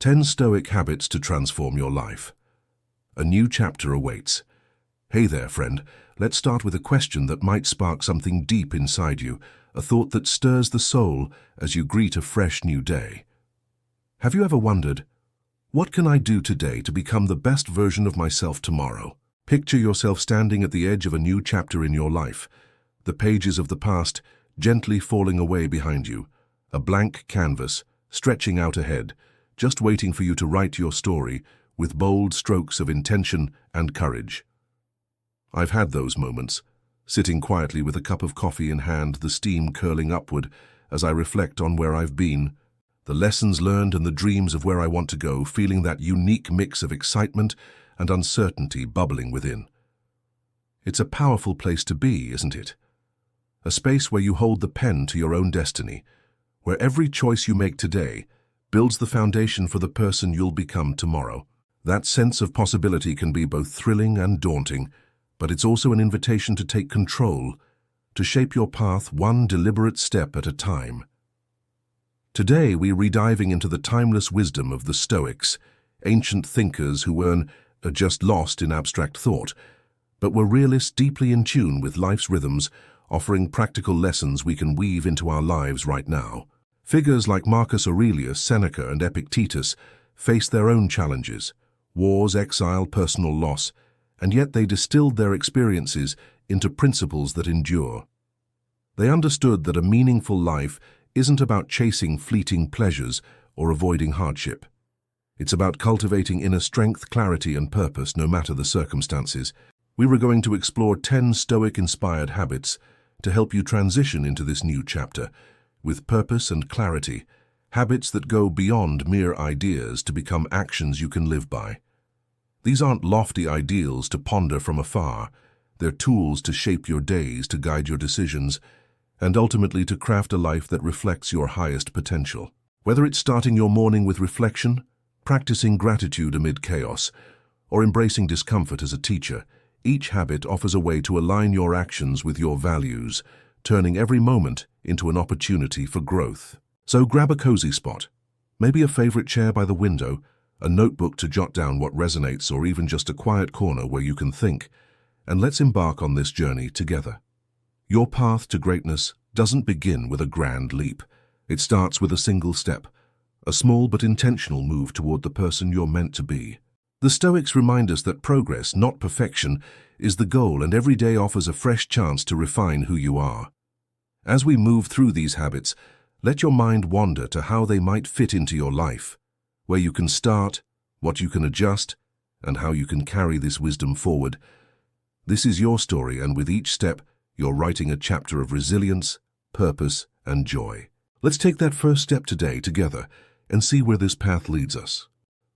10 Stoic Habits to Transform Your Life. A new chapter awaits. Hey there, friend. Let's start with a question that might spark something deep inside you, a thought that stirs the soul as you greet a fresh new day. Have you ever wondered, what can I do today to become the best version of myself tomorrow? Picture yourself standing at the edge of a new chapter in your life, the pages of the past gently falling away behind you, a blank canvas stretching out ahead, just waiting for you to write your story with bold strokes of intention and courage. I've had those moments, sitting quietly with a cup of coffee in hand, the steam curling upward as I reflect on where I've been, the lessons learned and the dreams of where I want to go, feeling that unique mix of excitement and uncertainty bubbling within. It's a powerful place to be, isn't it? A space where you hold the pen to your own destiny, where every choice you make today builds the foundation for the person you'll become tomorrow. That sense of possibility can be both thrilling and daunting, but it's also an invitation to take control, to shape your path one deliberate step at a time. Today, we're rediving into the timeless wisdom of the Stoics, ancient thinkers who weren't just lost in abstract thought, but were realists deeply in tune with life's rhythms, offering practical lessons we can weave into our lives right now. Figures like Marcus Aurelius, Seneca, and Epictetus faced their own challenges: wars, exile, personal loss, and yet they distilled their experiences into principles that endure. They understood that a meaningful life isn't about chasing fleeting pleasures or avoiding hardship. It's about cultivating inner strength, clarity, and purpose no matter the circumstances. We were going to explore 10 Stoic-inspired habits to help you transition into this new chapter with purpose and clarity, habits that go beyond mere ideas to become actions you can live by. These aren't lofty ideals to ponder from afar. They're tools to shape your days, to guide your decisions, and ultimately to craft a life that reflects your highest potential. Whether it's starting your morning with reflection, practicing gratitude amid chaos, or embracing discomfort as a teacher, each habit offers a way to align your actions with your values, turning every moment into an opportunity for growth. So grab a cozy spot, maybe a favorite chair by the window, a notebook to jot down what resonates, or even just a quiet corner where you can think, and let's embark on this journey together. Your path to greatness doesn't begin with a grand leap. It starts with a single step, a small but intentional move toward the person you're meant to be. The Stoics remind us that progress, not perfection, is the goal, and every day offers a fresh chance to refine who you are. As we move through these habits, let your mind wander to how they might fit into your life, where you can start, what you can adjust, and how you can carry this wisdom forward. This is your story, and with each step, you're writing a chapter of resilience, purpose, and joy. Let's take that first step today together and see where this path leads us.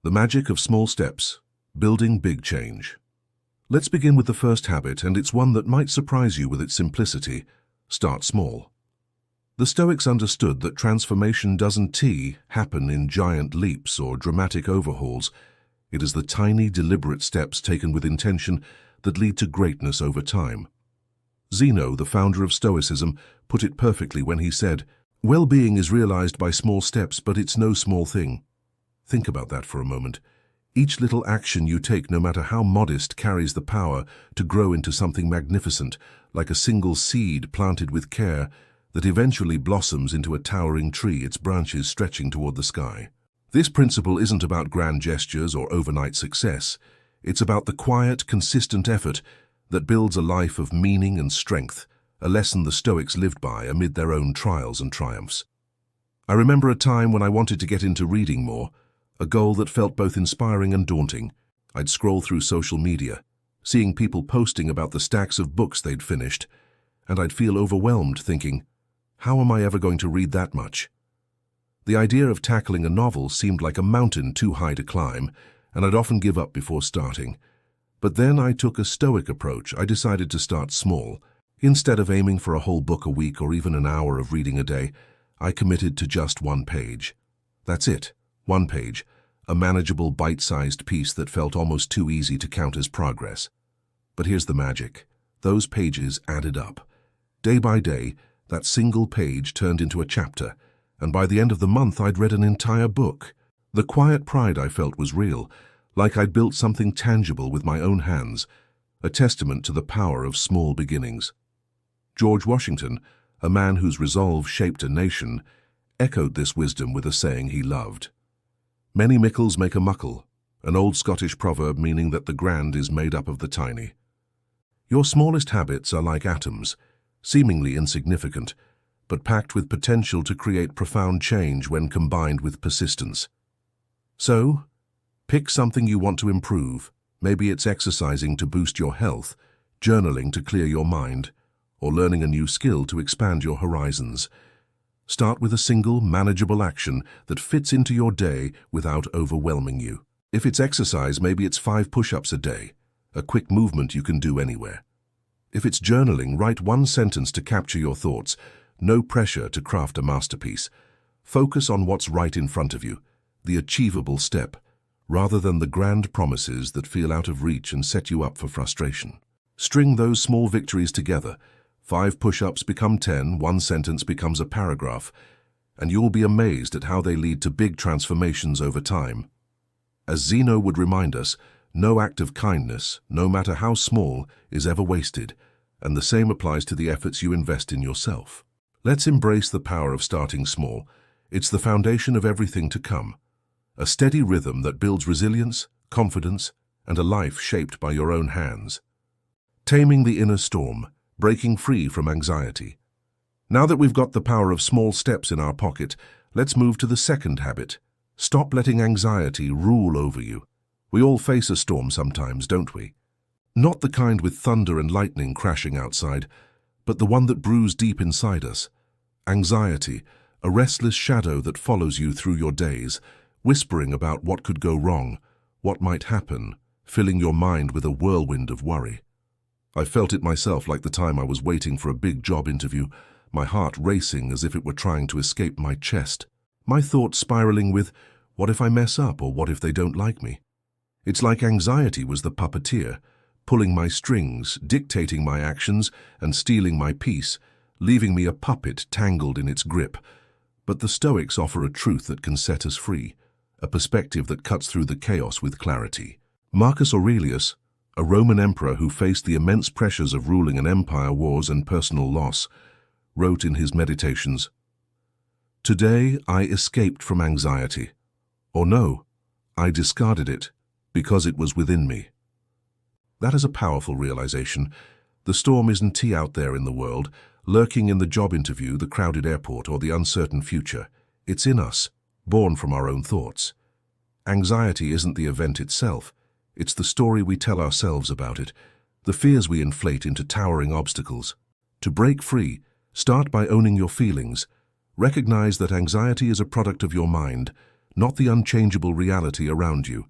The magic of small steps, building big change. Let's begin with the first habit, and it's one that might surprise you with its simplicity. Start small. The Stoics understood that transformation doesn't happen in giant leaps or dramatic overhauls. It is the tiny, deliberate steps taken with intention that lead to greatness over time. Zeno, the founder of Stoicism, put it perfectly when he said, "Well-being is realized by small steps, but it's no small thing." Think about that for a moment. Each little action you take, no matter how modest, carries the power to grow into something magnificent, like a single seed planted with care that eventually blossoms into a towering tree, its branches stretching toward the sky. This principle isn't about grand gestures or overnight success. It's about the quiet, consistent effort that builds a life of meaning and strength, a lesson the Stoics lived by amid their own trials and triumphs. I remember a time when I wanted to get into reading more, a goal that felt both inspiring and daunting. I'd scroll through social media, seeing people posting about the stacks of books they'd finished, and I'd feel overwhelmed thinking, how am I ever going to read that much? The idea of tackling a novel seemed like a mountain too high to climb, and I'd often give up before starting. But then I took a Stoic approach. I decided to start small. Instead of aiming for a whole book a week or even an hour of reading a day, I committed to just one page. That's it, one page, a manageable, bite-sized piece that felt almost too easy to count as progress. But here's the magic. Those pages added up. Day by day, that single page turned into a chapter, and by the end of the month I'd read an entire book. The quiet pride I felt was real, like I'd built something tangible with my own hands, a testament to the power of small beginnings. George Washington, a man whose resolve shaped a nation, echoed this wisdom with a saying he loved. Many mickles make a muckle, an old Scottish proverb meaning that the grand is made up of the tiny. Your smallest habits are like atoms, seemingly insignificant, but packed with potential to create profound change when combined with persistence. So, pick something you want to improve. Maybe it's exercising to boost your health, journaling to clear your mind, or learning a new skill to expand your horizons. Start with a single, manageable action that fits into your day without overwhelming you. If it's exercise, maybe it's 5 push-ups a day, a quick movement you can do anywhere. If it's journaling, write 1 sentence to capture your thoughts. No pressure to craft a masterpiece. Focus on what's right in front of you, the achievable step, rather than the grand promises that feel out of reach and set you up for frustration. String those small victories together. 5 push-ups become 10, 1 sentence becomes a paragraph, and you'll be amazed at how they lead to big transformations over time. As Zeno would remind us, no act of kindness, no matter how small, is ever wasted, and the same applies to the efforts you invest in yourself. Let's embrace the power of starting small. It's the foundation of everything to come. A steady rhythm that builds resilience, confidence, and a life shaped by your own hands. Taming the inner storm, breaking free from anxiety. Now that we've got the power of small steps in our pocket, let's move to the second habit. Stop letting anxiety rule over you. We all face a storm sometimes, don't we? Not the kind with thunder and lightning crashing outside, but the one that brews deep inside us. Anxiety, a restless shadow that follows you through your days, whispering about what could go wrong, what might happen, filling your mind with a whirlwind of worry. I felt it myself, like the time I was waiting for a big job interview, my heart racing as if it were trying to escape my chest. My thoughts spiraling with, what if I mess up, or what if they don't like me? It's like anxiety was the puppeteer, pulling my strings, dictating my actions, and stealing my peace, leaving me a puppet tangled in its grip. But the Stoics offer a truth that can set us free, a perspective that cuts through the chaos with clarity. Marcus Aurelius, a Roman emperor who faced the immense pressures of ruling an empire, wars, and personal loss, wrote in his Meditations, "Today I escaped from anxiety. Or no, I discarded it because it was within me." That is a powerful realization. The storm isn't out there in the world, lurking in the job interview, the crowded airport, or the uncertain future. It's in us, born from our own thoughts. Anxiety isn't the event itself. It's the story we tell ourselves about it, the fears we inflate into towering obstacles. To break free, start by owning your feelings. Recognize that anxiety is a product of your mind, not the unchangeable reality around you.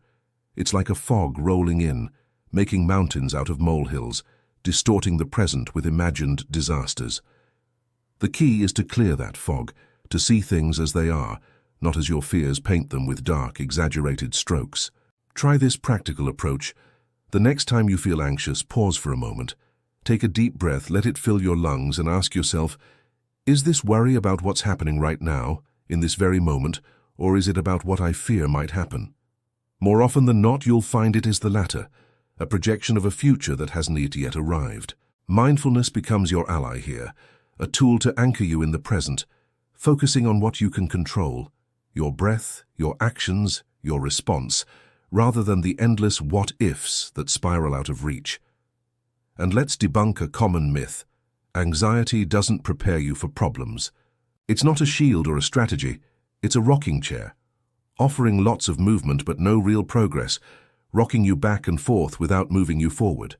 It's like a fog rolling in, making mountains out of molehills, distorting the present with imagined disasters. The key is to clear that fog, to see things as they are, not as your fears paint them with dark, exaggerated strokes. Try this practical approach. The next time you feel anxious, pause for a moment. Take a deep breath, let it fill your lungs, and ask yourself, is this worry about what's happening right now, in this very moment, or is it about what I fear might happen? More often than not, you'll find it is the latter, a projection of a future that hasn't yet arrived. Mindfulness becomes your ally here, a tool to anchor you in the present, focusing on what you can control, your breath, your actions, your response, rather than the endless what-ifs that spiral out of reach. And let's debunk a common myth. Anxiety doesn't prepare you for problems. It's not a shield or a strategy, it's a rocking chair, offering lots of movement but no real progress, rocking you back and forth without moving you forward.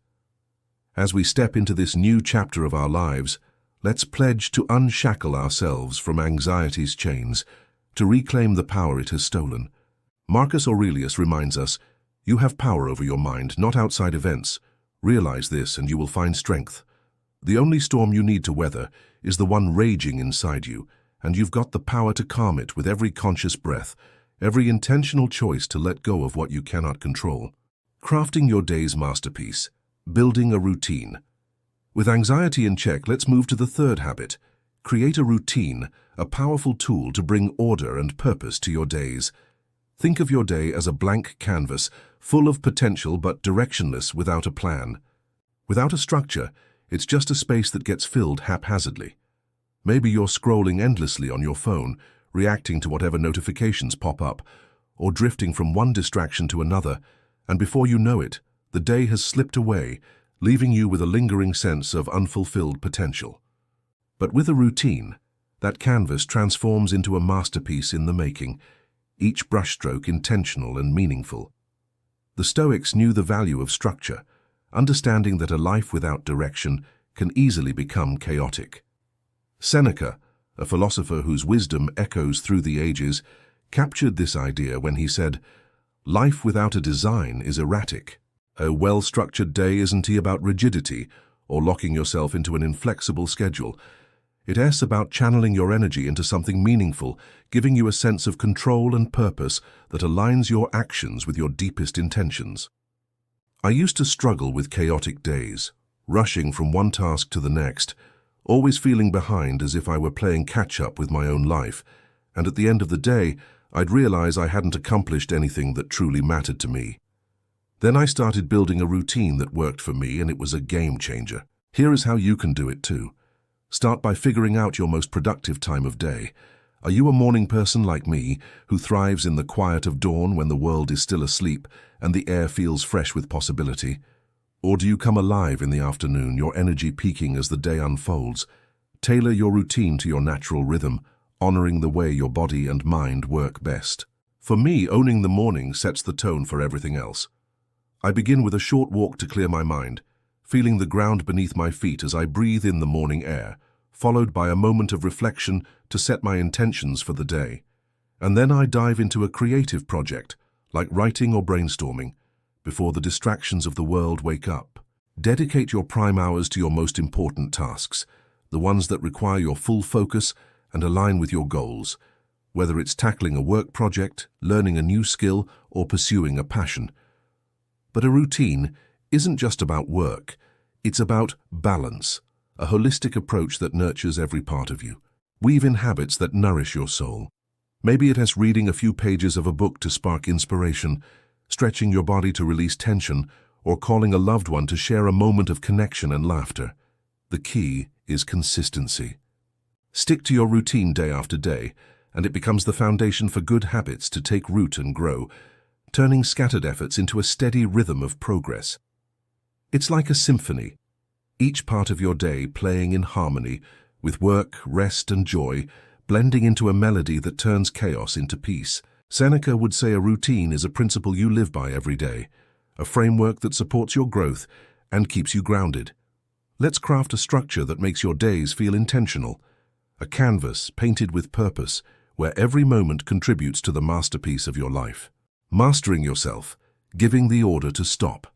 As we step into this new chapter of our lives, let's pledge to unshackle ourselves from anxiety's chains, to reclaim the power it has stolen. Marcus Aurelius reminds us, you have power over your mind, not outside events. Realize this and you will find strength. The only storm you need to weather is the one raging inside you, and you've got the power to calm it with every conscious breath, every intentional choice to let go of what you cannot control. Crafting your day's masterpiece, building a routine. With anxiety in check, let's move to the third habit. Create a routine, a powerful tool to bring order and purpose to your days. Think of your day as a blank canvas, full of potential but directionless without a plan. Without a structure, it's just a space that gets filled haphazardly. Maybe you're scrolling endlessly on your phone, reacting to whatever notifications pop up, or drifting from one distraction to another, and before you know it, the day has slipped away, leaving you with a lingering sense of unfulfilled potential. But with a routine, that canvas transforms into a masterpiece in the making, each brushstroke intentional and meaningful. The Stoics knew the value of structure, understanding that a life without direction can easily become chaotic. Seneca, a philosopher whose wisdom echoes through the ages, captured this idea when he said, "Life without a design is erratic. A well-structured day isn't about rigidity or locking yourself into an inflexible schedule. It's about channeling your energy into something meaningful, giving you a sense of control and purpose that aligns your actions with your deepest intentions." I used to struggle with chaotic days, rushing from one task to the next, always feeling behind as if I were playing catch-up with my own life, and at the end of the day, I'd realize I hadn't accomplished anything that truly mattered to me. Then I started building a routine that worked for me, and it was a game changer. Here is how you can do it too. Start by figuring out your most productive time of day. Are you a morning person like me, who thrives in the quiet of dawn when the world is still asleep and the air feels fresh with possibility? Or do you come alive in the afternoon, your energy peaking as the day unfolds? Tailor your routine to your natural rhythm, honoring the way your body and mind work best. For me, owning the morning sets the tone for everything else. I begin with a short walk to clear my mind, feeling the ground beneath my feet as I breathe in the morning air, followed by a moment of reflection to set my intentions for the day. And then I dive into a creative project, like writing or brainstorming, before the distractions of the world wake up. Dedicate your prime hours to your most important tasks, the ones that require your full focus and align with your goals, whether it's tackling a work project, learning a new skill, or pursuing a passion. But a routine isn't just about work, it's about balance, a holistic approach that nurtures every part of you. Weave in habits that nourish your soul. Maybe it is reading a few pages of a book to spark inspiration, stretching your body to release tension, or calling a loved one to share a moment of connection and laughter. The key is consistency. Stick to your routine day after day, and it becomes the foundation for good habits to take root and grow, turning scattered efforts into a steady rhythm of progress. It's like a symphony, each part of your day playing in harmony, with work, rest, and joy, blending into a melody that turns chaos into peace. Seneca would say a routine is a principle you live by every day, a framework that supports your growth and keeps you grounded. Let's craft a structure that makes your days feel intentional, a canvas painted with purpose, where every moment contributes to the masterpiece of your life. Mastering yourself, giving the order to stop.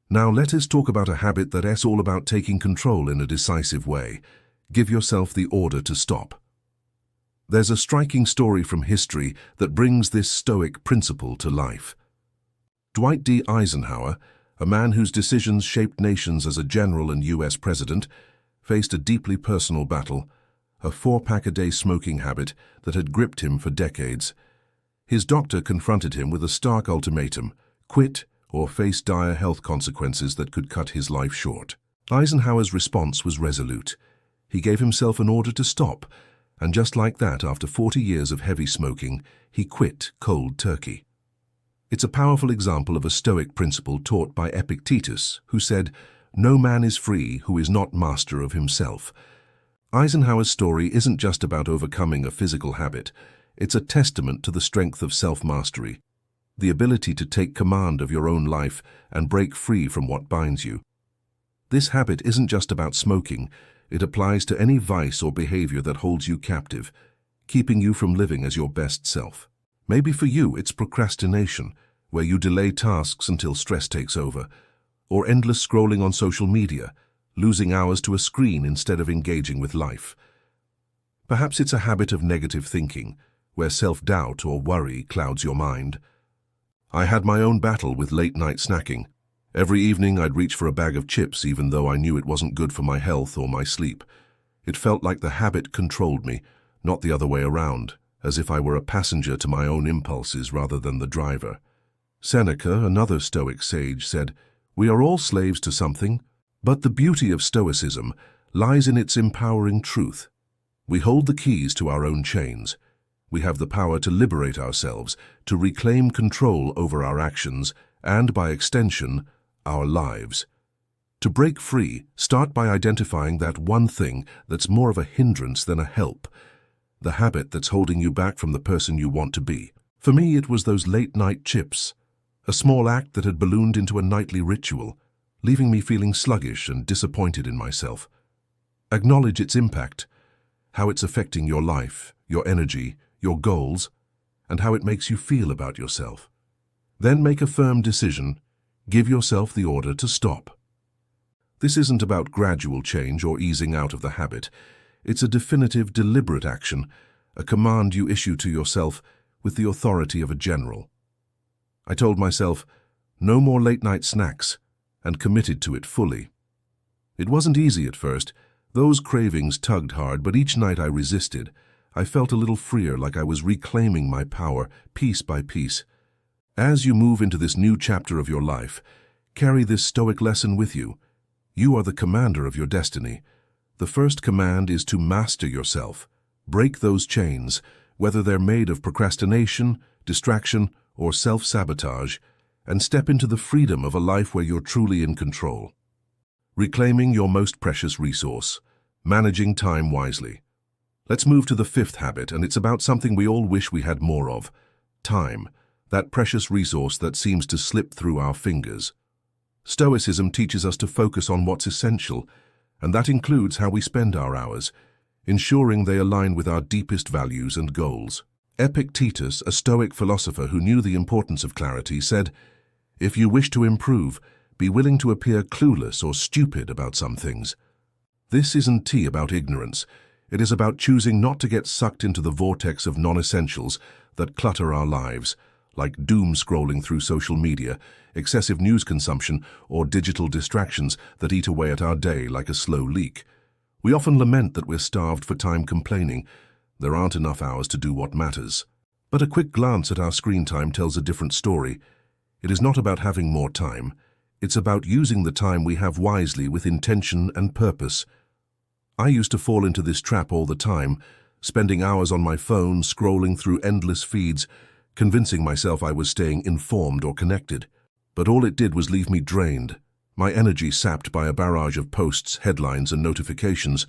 Now let us talk about a habit that's all about taking control in a decisive way. Give yourself the order to stop. There's a striking story from history that brings this Stoic principle to life. Dwight D. Eisenhower, a man whose decisions shaped nations as a general and U.S. president, faced a deeply personal battle, a 4-pack-a-day smoking habit that had gripped him for decades. His doctor confronted him with a stark ultimatum: quit or face dire health consequences that could cut his life short. Eisenhower's response was resolute. He gave himself an order to stop, and just like that, after 40 years of heavy smoking, he quit cold turkey. It's a powerful example of a Stoic principle taught by Epictetus, who said, "No man is free who is not master of himself." Eisenhower's story isn't just about overcoming a physical habit. It's a testament to the strength of self-mastery, the ability to take command of your own life and break free from what binds you. This habit isn't just about smoking. It applies to any vice or behavior that holds you captive, keeping you from living as your best self. Maybe for you it's procrastination, where you delay tasks until stress takes over, or endless scrolling on social media, losing hours to a screen instead of engaging with life. Perhaps it's a habit of negative thinking, where self-doubt or worry clouds your mind. I had my own battle with late-night snacking. Every evening I'd reach for a bag of chips even though I knew it wasn't good for my health or my sleep. It felt like the habit controlled me, not the other way around, as if I were a passenger to my own impulses rather than the driver. Seneca, another Stoic sage, said, "We are all slaves to something, but the beauty of Stoicism lies in its empowering truth. We hold the keys to our own chains. We have the power to liberate ourselves, to reclaim control over our actions, and by extension, our lives. To break free, start by identifying that one thing that's more of a hindrance than a help, the habit that's holding you back from the person you want to be. For me, it was those late-night chips, a small act that had ballooned into a nightly ritual, leaving me feeling sluggish and disappointed in myself. Acknowledge its impact, how it's affecting your life, your energy, your goals, and how it makes you feel about yourself. Then make a firm decision. Give yourself the order to stop. This isn't about gradual change or easing out of the habit. It's a definitive, deliberate action, a command you issue to yourself with the authority of a general. I told myself, no more late-night snacks, and committed to it fully. It wasn't easy at first. Those cravings tugged hard, but each night I resisted. I felt a little freer, like I was reclaiming my power, piece by piece. As you move into this new chapter of your life, carry this Stoic lesson with you. You are the commander of your destiny. The first command is to master yourself. Break those chains, whether they're made of procrastination, distraction, or self-sabotage, and step into the freedom of a life where you're truly in control. Reclaiming your most precious resource, managing time wisely. Let's move to the fifth habit, and it's about something we all wish we had more of: time, that precious resource that seems to slip through our fingers. Stoicism teaches us to focus on what's essential, and that includes how we spend our hours, ensuring they align with our deepest values and goals. Epictetus, a Stoic philosopher who knew the importance of clarity, said, "If you wish to improve, be willing to appear clueless or stupid about some things." This isn't about ignorance. It is about choosing not to get sucked into the vortex of non-essentials that clutter our lives, like doom scrolling through social media, excessive news consumption, or digital distractions that eat away at our day like a slow leak. We often lament that we're starved for time, complaining there aren't enough hours to do what matters. But a quick glance at our screen time tells a different story. It is not about having more time. It's about using the time we have wisely with intention and purpose. I used to fall into this trap all the time, spending hours on my phone, scrolling through endless feeds, convincing myself I was staying informed or connected. But all it did was leave me drained, my energy sapped by a barrage of posts, headlines, and notifications,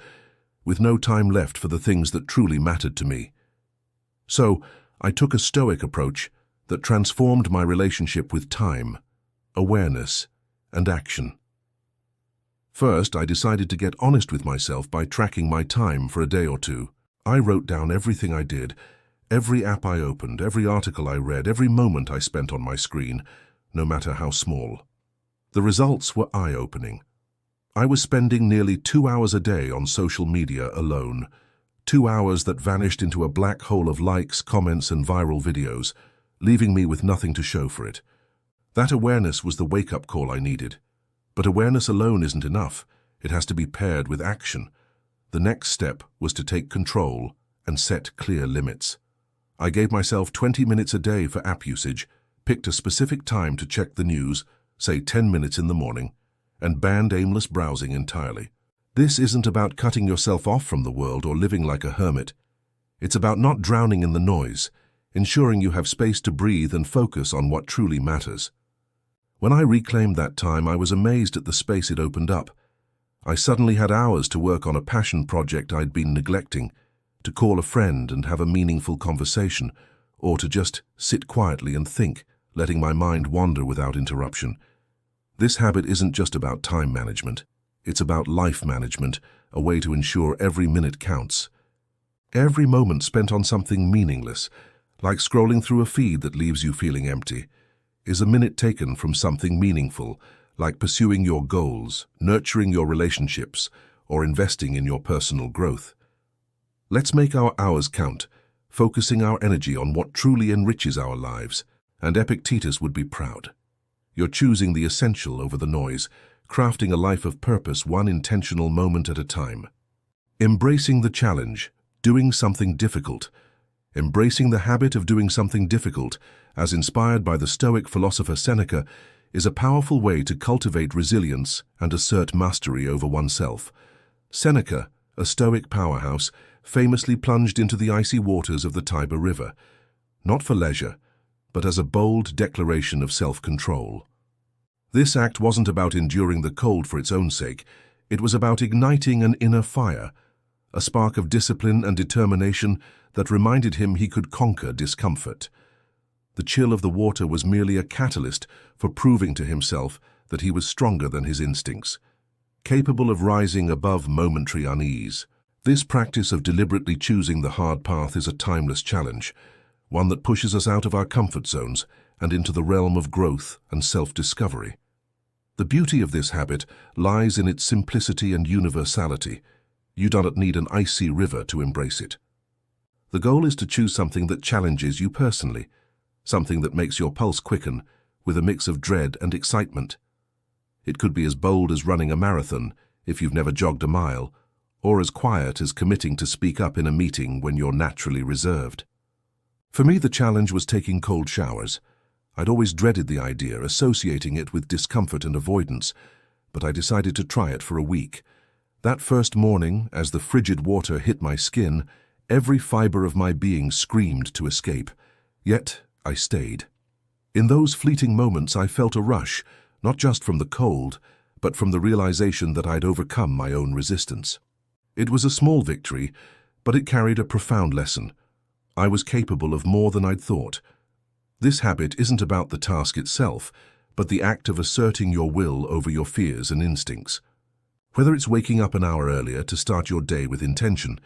with no time left for the things that truly mattered to me. So, I took a Stoic approach that transformed my relationship with time, awareness, and action. First, I decided to get honest with myself by tracking my time for a day or two. I wrote down everything I did, every app I opened, every article I read, every moment I spent on my screen, no matter how small. The results were eye-opening. I was spending nearly 2 hours a day on social media alone, 2 hours that vanished into a black hole of likes, comments, and viral videos, leaving me with nothing to show for it. That awareness was the wake-up call I needed. But awareness alone isn't enough. It has to be paired with action. The next step was to take control and set clear limits. I gave myself 20 minutes a day for app usage, picked a specific time to check the news, say 10 minutes in the morning, and banned aimless browsing entirely. This isn't about cutting yourself off from the world or living like a hermit. It's about not drowning in the noise, ensuring you have space to breathe and focus on what truly matters. When I reclaimed that time, I was amazed at the space it opened up. I suddenly had hours to work on a passion project I'd been neglecting, to call a friend and have a meaningful conversation, or to just sit quietly and think, letting my mind wander without interruption. This habit isn't just about time management. It's about life management, a way to ensure every minute counts. Every moment spent on something meaningless, like scrolling through a feed that leaves you feeling empty, is a minute taken from something meaningful, like pursuing your goals, nurturing your relationships, or investing in your personal growth. Let's make our hours count, focusing our energy on what truly enriches our lives, and Epictetus would be proud. You're choosing the essential over the noise, crafting a life of purpose one intentional moment at a time. Embracing the challenge, doing something difficult. Embracing the habit of doing something difficult, as inspired by the Stoic philosopher Seneca, is a powerful way to cultivate resilience and assert mastery over oneself. Seneca, a Stoic powerhouse, famously plunged into the icy waters of the Tiber River, not for leisure, but as a bold declaration of self-control. This act wasn't about enduring the cold for its own sake. It was about igniting an inner fire, a spark of discipline and determination that reminded him he could conquer discomfort. The chill of the water was merely a catalyst for proving to himself that he was stronger than his instincts, capable of rising above momentary unease. This practice of deliberately choosing the hard path is a timeless challenge, one that pushes us out of our comfort zones and into the realm of growth and self-discovery. The beauty of this habit lies in its simplicity and universality. You do not need an icy river to embrace it. The goal is to choose something that challenges you personally, something that makes your pulse quicken with a mix of dread and excitement. It could be as bold as running a marathon if you've never jogged a mile, or as quiet as committing to speak up in a meeting when you're naturally reserved. For me, the challenge was taking cold showers. I'd always dreaded the idea, associating it with discomfort and avoidance, but I decided to try it for a week. That first morning, as the frigid water hit my skin, every fiber of my being screamed to escape. Yet, I stayed. In those fleeting moments, I felt a rush, not just from the cold, but from the realization that I'd overcome my own resistance. It was a small victory, but it carried a profound lesson. I was capable of more than I'd thought. This habit isn't about the task itself, but the act of asserting your will over your fears and instincts. Whether it's waking up an hour earlier to start your day with intention,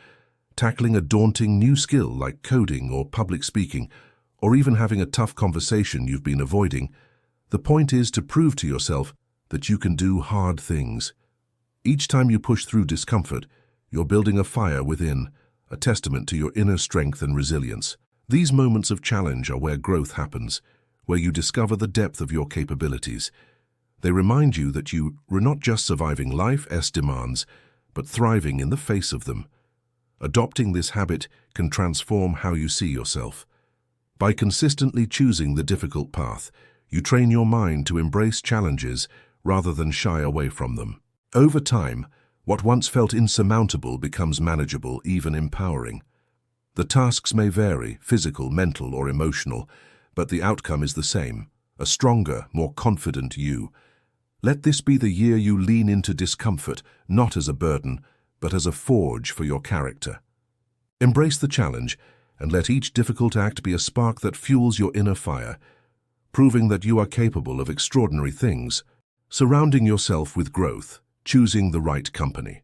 tackling a daunting new skill like coding or public speaking, or even having a tough conversation you've been avoiding, the point is to prove to yourself that you can do hard things. Each time you push through discomfort, you're building a fire within, a testament to your inner strength and resilience. These moments of challenge are where growth happens, where you discover the depth of your capabilities. They remind you that you are not just surviving life's demands, but thriving in the face of them. Adopting this habit can transform how you see yourself. By consistently choosing the difficult path, you train your mind to embrace challenges rather than shy away from them. Over time, what once felt insurmountable becomes manageable, even empowering. The tasks may vary, physical, mental, or emotional, but the outcome is the same, a stronger, more confident you. Let this be the year you lean into discomfort, not as a burden, but as a forge for your character. Embrace the challenge, and let each difficult act be a spark that fuels your inner fire, proving that you are capable of extraordinary things. Surrounding yourself with growth, choosing the right company.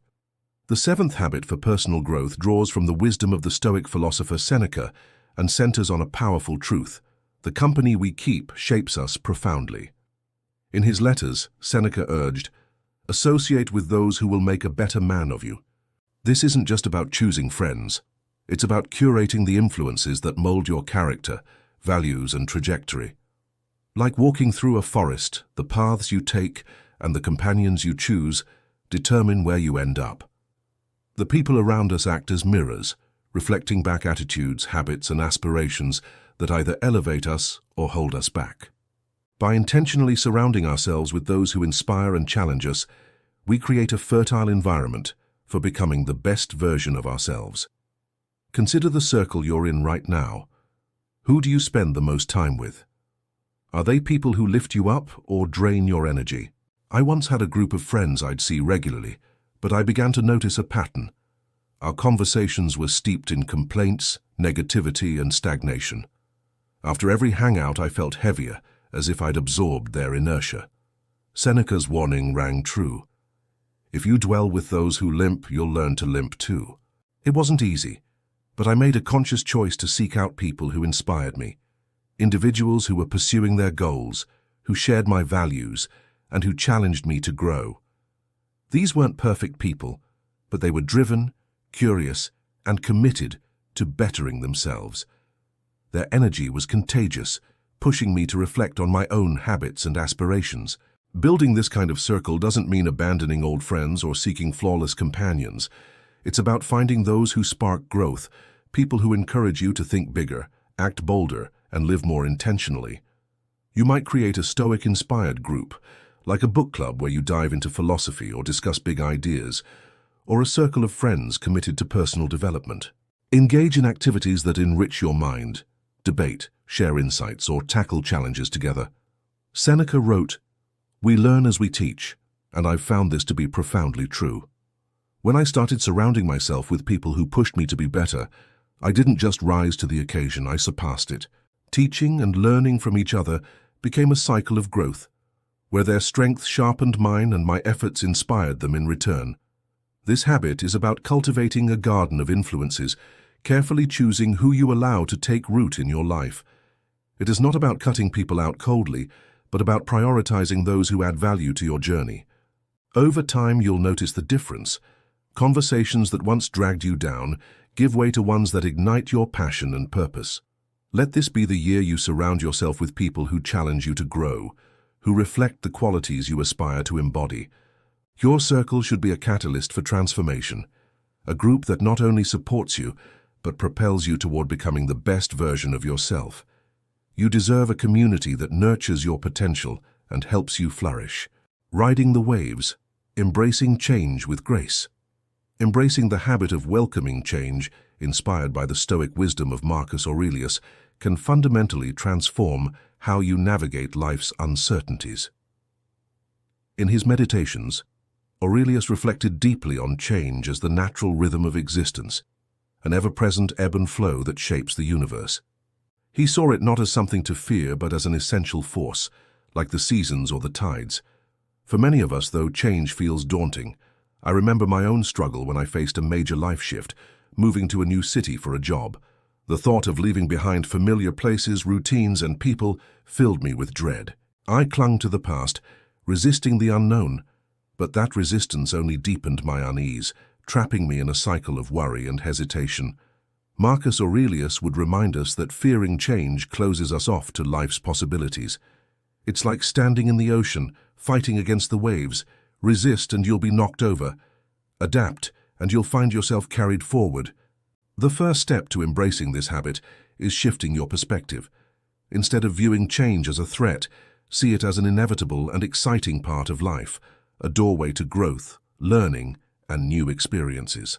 The seventh habit for personal growth draws from the wisdom of the Stoic philosopher Seneca and centers on a powerful truth: the company we keep shapes us profoundly. In his letters, Seneca urged, "Associate with those who will make a better man of you." This isn't just about choosing friends. It's about curating the influences that mold your character, values, and trajectory. Like walking through a forest, the paths you take and the companions you choose determine where you end up. The people around us act as mirrors, reflecting back attitudes, habits, and aspirations that either elevate us or hold us back. By intentionally surrounding ourselves with those who inspire and challenge us, we create a fertile environment for becoming the best version of ourselves. Consider the circle you're in right now. Who do you spend the most time with? Are they people who lift you up or drain your energy? I once had a group of friends I'd see regularly, but I began to notice a pattern. Our conversations were steeped in complaints, negativity, and stagnation. After every hangout, I felt heavier, as if I'd absorbed their inertia. Seneca's warning rang true. If you dwell with those who limp, you'll learn to limp too. It wasn't easy, but I made a conscious choice to seek out people who inspired me, individuals who were pursuing their goals, who shared my values, and who challenged me to grow. These weren't perfect people, but they were driven, curious, and committed to bettering themselves. Their energy was contagious, pushing me to reflect on my own habits and aspirations. Building this kind of circle doesn't mean abandoning old friends or seeking flawless companions. It's about finding those who spark growth, people who encourage you to think bigger, act bolder, and live more intentionally. You might create a Stoic-inspired group, like a book club where you dive into philosophy or discuss big ideas, or a circle of friends committed to personal development. Engage in activities that enrich your mind, debate, share insights, or tackle challenges together. Seneca wrote, "We learn as we teach," and I've found this to be profoundly true. When I started surrounding myself with people who pushed me to be better, I didn't just rise to the occasion, I surpassed it. Teaching and learning from each other became a cycle of growth, where their strength sharpened mine and my efforts inspired them in return. This habit is about cultivating a garden of influences, carefully choosing who you allow to take root in your life. It is not about cutting people out coldly, but about prioritizing those who add value to your journey. Over time, you'll notice the difference. Conversations that once dragged you down give way to ones that ignite your passion and purpose. Let this be the year you surround yourself with people who challenge you to grow, who reflect the qualities you aspire to embody. Your circle should be a catalyst for transformation, a group that not only supports you, but propels you toward becoming the best version of yourself. You deserve a community that nurtures your potential and helps you flourish. Riding the waves, embracing change with grace. Embracing the habit of welcoming change, inspired by the Stoic wisdom of Marcus Aurelius, can fundamentally transform how you navigate life's uncertainties. In his meditations, Aurelius reflected deeply on change as the natural rhythm of existence, an ever-present ebb and flow that shapes the universe. He saw it not as something to fear, but as an essential force, like the seasons or the tides. For many of us, though, change feels daunting. I remember my own struggle when I faced a major life shift, moving to a new city for a job. The thought of leaving behind familiar places, routines, and people filled me with dread. I clung to the past, resisting the unknown, but that resistance only deepened my unease, trapping me in a cycle of worry and hesitation. Marcus Aurelius would remind us that fearing change closes us off to life's possibilities. It's like standing in the ocean, fighting against the waves. Resist and you'll be knocked over. Adapt and you'll find yourself carried forward. The first step to embracing this habit is shifting your perspective. Instead of viewing change as a threat, see it as an inevitable and exciting part of life, a doorway to growth, learning, and new experiences.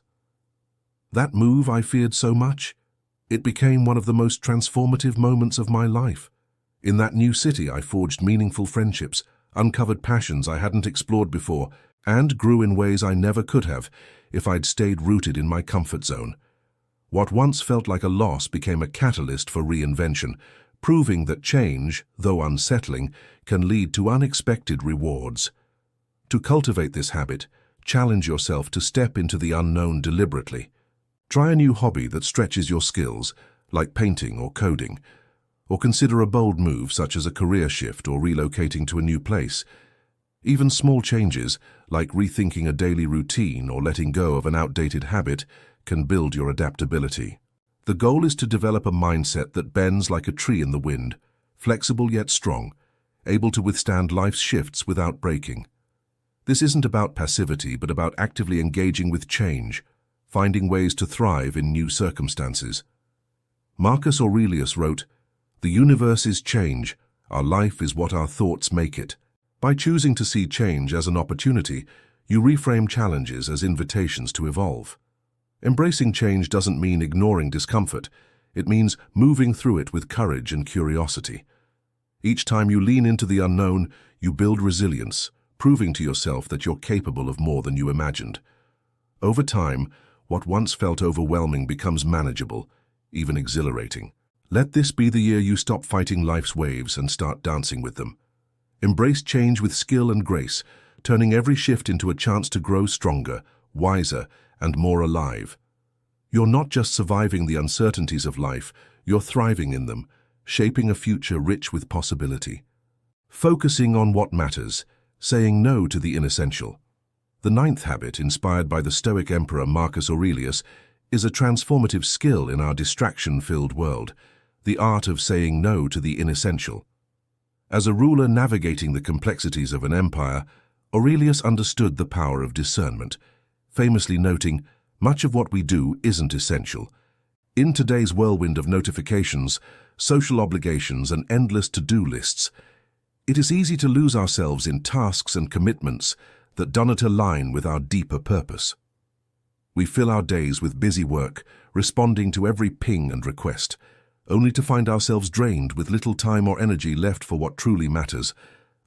That move I feared so much, it became one of the most transformative moments of my life. In that new city, I forged meaningful friendships, uncovered passions I hadn't explored before, and grew in ways I never could have if I'd stayed rooted in my comfort zone. What once felt like a loss became a catalyst for reinvention, proving that change, though unsettling, can lead to unexpected rewards. To cultivate this habit, challenge yourself to step into the unknown deliberately. Try a new hobby that stretches your skills, like painting or coding, or consider a bold move such as a career shift or relocating to a new place. Even small changes, like rethinking a daily routine or letting go of an outdated habit, can build your adaptability. The goal is to develop a mindset that bends like a tree in the wind, flexible yet strong, able to withstand life's shifts without breaking. This isn't about passivity, but about actively engaging with change, finding ways to thrive in new circumstances. Marcus Aurelius wrote, "The universe is change, our life is what our thoughts make it." By choosing to see change as an opportunity, you reframe challenges as invitations to evolve. Embracing change doesn't mean ignoring discomfort. It means moving through it with courage and curiosity. Each time you lean into the unknown, you build resilience, proving to yourself that you're capable of more than you imagined. Over time, what once felt overwhelming becomes manageable, even exhilarating. Let this be the year you stop fighting life's waves and start dancing with them. Embrace change with skill and grace, turning every shift into a chance to grow stronger, wiser, and more alive. You're not just surviving the uncertainties of life, you're thriving in them, shaping a future rich with possibility. Focusing on what matters, saying no to the inessential. The ninth habit, inspired by the Stoic emperor Marcus Aurelius, is a transformative skill in our distraction-filled world, the art of saying no to the inessential. As a ruler navigating the complexities of an empire, Aurelius understood the power of discernment, famously noting, "Much of what we do isn't essential. In today's whirlwind of notifications, social obligations, and endless to-do lists, it is easy to lose ourselves in tasks and commitments that do not align with our deeper purpose. We fill our days with busy work, responding to every ping and request, only to find ourselves drained with little time or energy left for what truly matters,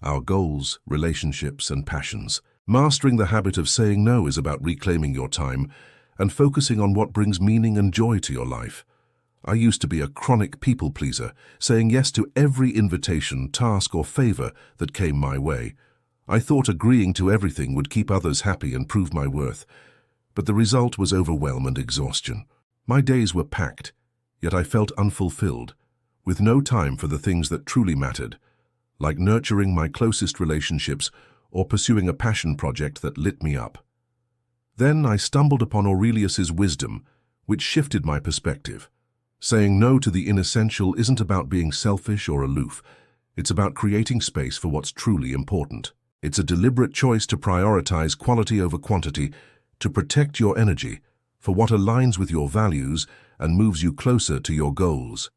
our goals, relationships, and passions. Mastering the habit of saying no is about reclaiming your time and focusing on what brings meaning and joy to your life. I used to be a chronic people pleaser, saying yes to every invitation, task, or favor that came my way. I thought agreeing to everything would keep others happy and prove my worth, but the result was overwhelm and exhaustion. My days were packed, yet I felt unfulfilled, with no time for the things that truly mattered, like nurturing my closest relationships or pursuing a passion project that lit me up. Then I stumbled upon Aurelius's wisdom, which shifted my perspective. Saying no to the inessential isn't about being selfish or aloof. It's about creating space for what's truly important. It's a deliberate choice to prioritize quality over quantity, to protect your energy for what aligns with your values and moves you closer to your goals.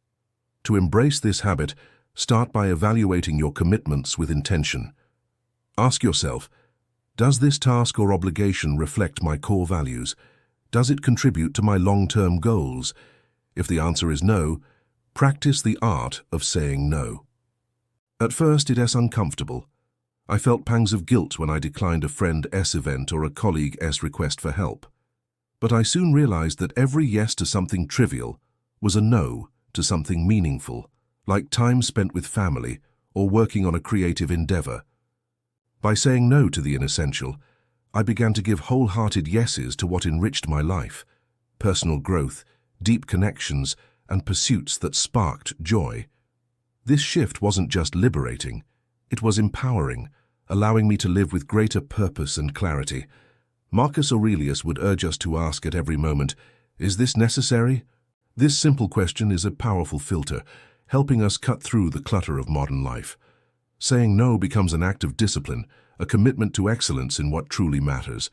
To embrace this habit, start by evaluating your commitments with intention. Ask yourself, does this task or obligation reflect my core values? Does it contribute to my long-term goals? If the answer is no, practice the art of saying no. At first, it is uncomfortable. I felt pangs of guilt when I declined a friend S event or a colleague S request for help. But I soon realized that every yes to something trivial was a no to something meaningful, like time spent with family or working on a creative endeavor. By saying no to the inessential, I began to give wholehearted yeses to what enriched my life, personal growth, deep connections, and pursuits that sparked joy. This shift wasn't just liberating, it was empowering, allowing me to live with greater purpose and clarity. Marcus Aurelius would urge us to ask at every moment, is this necessary? This simple question is a powerful filter, helping us cut through the clutter of modern life. Saying no becomes an act of discipline, a commitment to excellence in what truly matters.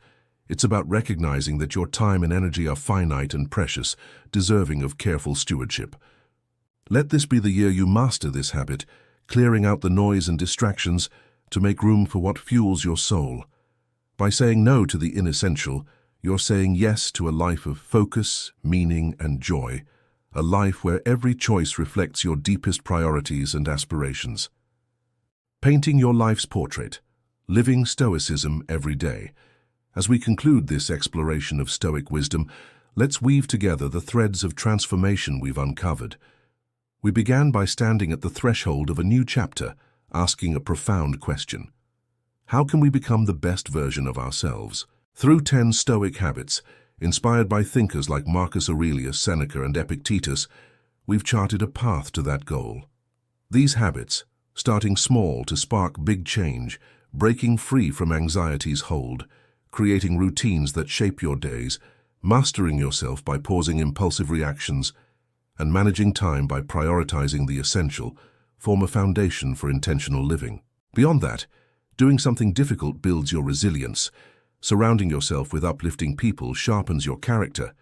It's about recognizing that your time and energy are finite and precious, deserving of careful stewardship. Let this be the year you master this habit, clearing out the noise and distractions to make room for what fuels your soul. By saying no to the inessential, you're saying yes to a life of focus, meaning, and joy, a life where every choice reflects your deepest priorities and aspirations. Painting your life's portrait, living Stoicism every day. As we conclude this exploration of Stoic wisdom, let's weave together the threads of transformation we've uncovered. We began by standing at the threshold of a new chapter, asking a profound question. How can we become the best version of ourselves? Through 10 Stoic habits, inspired by thinkers like Marcus Aurelius, Seneca, and Epictetus, we've charted a path to that goal. These habits, starting small to spark big change, breaking free from anxiety's hold, creating routines that shape your days, mastering yourself by pausing impulsive reactions, and managing time by prioritizing the essential, form a foundation for intentional living. Beyond that, doing something difficult builds your resilience. Surrounding yourself with uplifting people sharpens your character.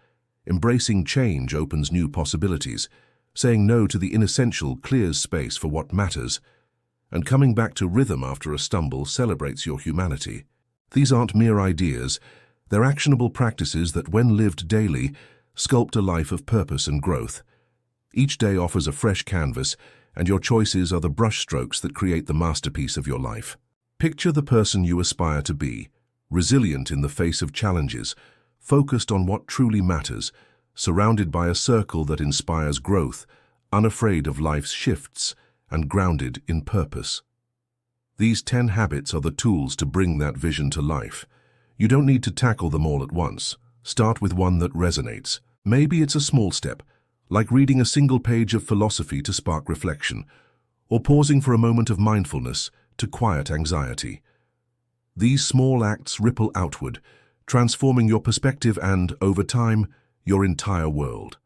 Embracing change opens new possibilities. Saying no to the inessential clears space for what matters. And coming back to rhythm after a stumble celebrates your humanity. These aren't mere ideas. They're actionable practices that, when lived daily, sculpt a life of purpose and growth. Each day offers a fresh canvas, and your choices are the brushstrokes that create the masterpiece of your life. Picture the person you aspire to be, resilient in the face of challenges, focused on what truly matters, surrounded by a circle that inspires growth, unafraid of life's shifts, and grounded in purpose. These 10 habits are the tools to bring that vision to life. You don't need to tackle them all at once. Start with one that resonates. Maybe it's a small step, like reading a single page of philosophy to spark reflection, or pausing for a moment of mindfulness to quiet anxiety. These small acts ripple outward, transforming your perspective and, over time, your entire world.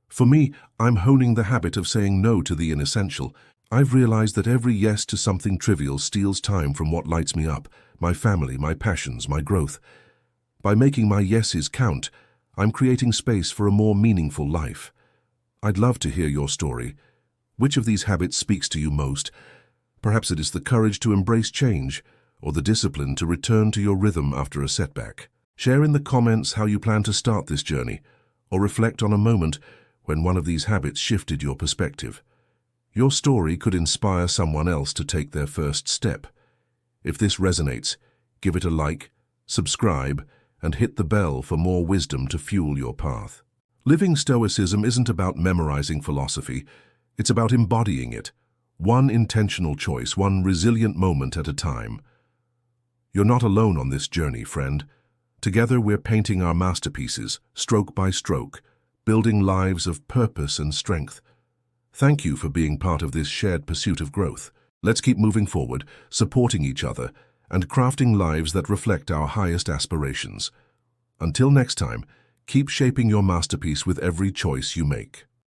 For me, I'm honing the habit of saying no to the inessential. I've realized that every yes to something trivial steals time from what lights me up, my family, my passions, my growth. By making my yeses count, I'm creating space for a more meaningful life. I'd love to hear your story. Which of these habits speaks to you most? Perhaps it is the courage to embrace change, or the discipline to return to your rhythm after a setback. Share in the comments how you plan to start this journey, or reflect on a moment when one of these habits shifted your perspective. Your story could inspire someone else to take their first step. If this resonates, give it a like, subscribe, and hit the bell for more wisdom to fuel your path. Living Stoicism isn't about memorizing philosophy, it's about embodying it, one intentional choice, one resilient moment at a time. You're not alone on this journey, friend. Together we're painting our masterpieces, stroke by stroke, building lives of purpose and strength. Thank you for being part of this shared pursuit of growth. Let's keep moving forward, supporting each other, and crafting lives that reflect our highest aspirations. Until next time, keep shaping your masterpiece with every choice you make.